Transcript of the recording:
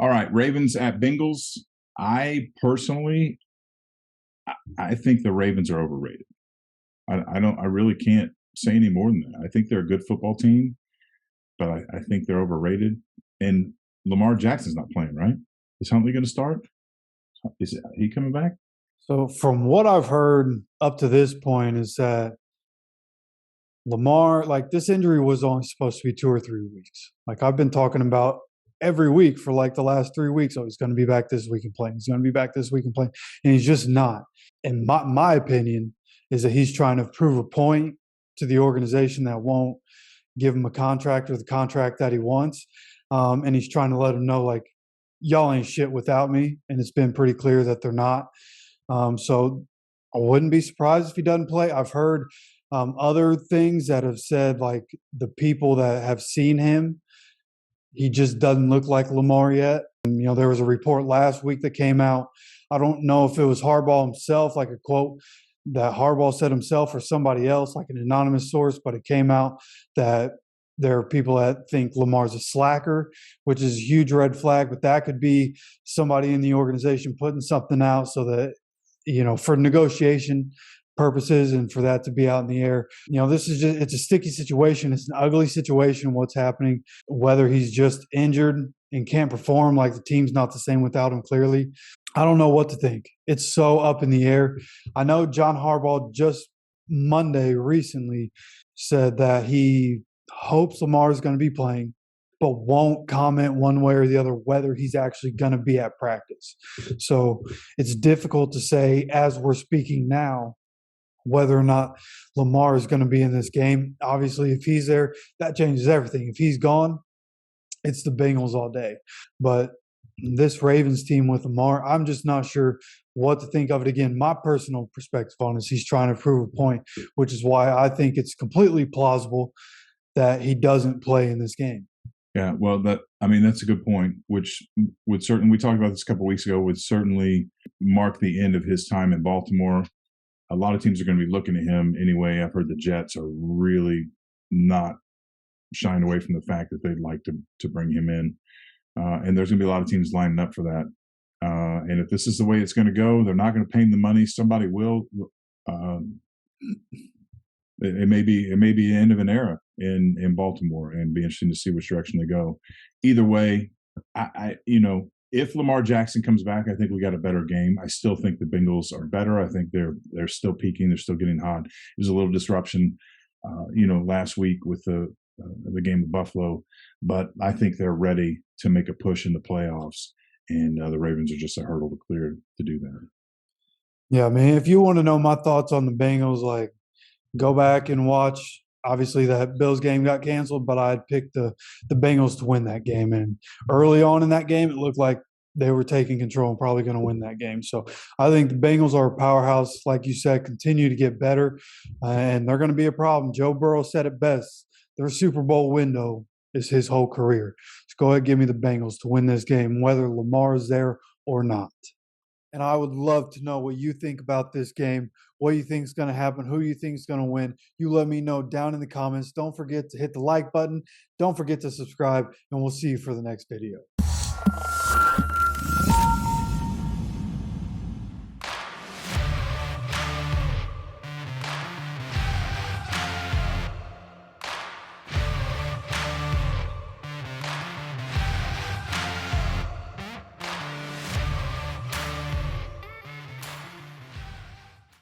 All right, Ravens at Bengals. I personally, I think the Ravens are overrated. I really can't say any more than that. I think they're a good football team, but I think they're overrated. And Lamar Jackson's not playing, right? Is Huntley going to start? Is he coming back? So from what I've heard up to this point is that Lamar, like this injury was only supposed to be 2 or 3 weeks. Like I've been talking about every week for like the last 3 weeks. Oh, he's going to be back this week and playing. He's going to be back this week and playing. And he's just not. And my opinion is that he's trying to prove a point to the organization that won't give him a contract or the contract that he wants. And he's trying to let him know, like, y'all ain't shit without me. And it's been pretty clear that they're not. So I wouldn't be surprised if he doesn't play. I've heard other things that have said, like, the people that have seen him, he just doesn't look like Lamar yet. And, there was a report last week that came out. I don't know if it was Harbaugh himself, like a quote that Harbaugh said himself or somebody else, like an anonymous source, but it came out that there are people that think Lamar's a slacker, which is a huge red flag, but that could be somebody in the organization putting something out so that, for negotiation purposes and for that to be out in the air. This is just, it's a sticky situation. It's an ugly situation, what's happening, whether he's just injured and can't perform, like the team's not the same without him, clearly. I don't know what to think. It's so up in the air. I know John Harbaugh just Monday recently said that he hopes Lamar is going to be playing, but won't comment one way or the other whether he's actually going to be at practice. So it's difficult to say, as we're speaking now, whether or not Lamar is going to be in this game. Obviously, if he's there, that changes everything. If he's gone, it's the Bengals all day. But this Ravens team with Lamar, I'm just not sure what to think of it. Again, my personal perspective on it is he's trying to prove a point, which is why I think it's completely plausible that he doesn't play in this game. Yeah, well, that's a good point, which would certainly, we talked about this a couple of weeks ago, would certainly mark the end of his time in Baltimore. A lot of teams are going to be looking at him anyway. I've heard the Jets are really not shying away from the fact that they'd like to bring him in. And there's going to be a lot of teams lining up for that. And if this is the way it's going to go, they're not going to pay him the money. Somebody will. It may be the end of an era in Baltimore, and be interesting to see which direction they go. Either way, if Lamar Jackson comes back, I think we got a better game. I still think the Bengals are better. I think they're still peaking. They're still getting hot. It was a little disruption, last week with the game of Buffalo, but I think they're ready to make a push in the playoffs, and the Ravens are just a hurdle to clear to do that. Yeah, man, if you want to know my thoughts on the Bengals, like, go back and watch. Obviously, that Bills game got canceled, but I'd picked the Bengals to win that game. And early on in that game, it looked like they were taking control and probably going to win that game. So I think the Bengals are a powerhouse, like you said, continue to get better, and they're going to be a problem. Joe Burrow said it best. Their Super Bowl window is his whole career. Just go ahead and give me the Bengals to win this game, whether Lamar is there or not. And I would love to know what you think about this game, what you think is going to happen, who you think is going to win. You let me know down in the comments. Don't forget to hit the like button. Don't forget to subscribe, and we'll see you for the next video.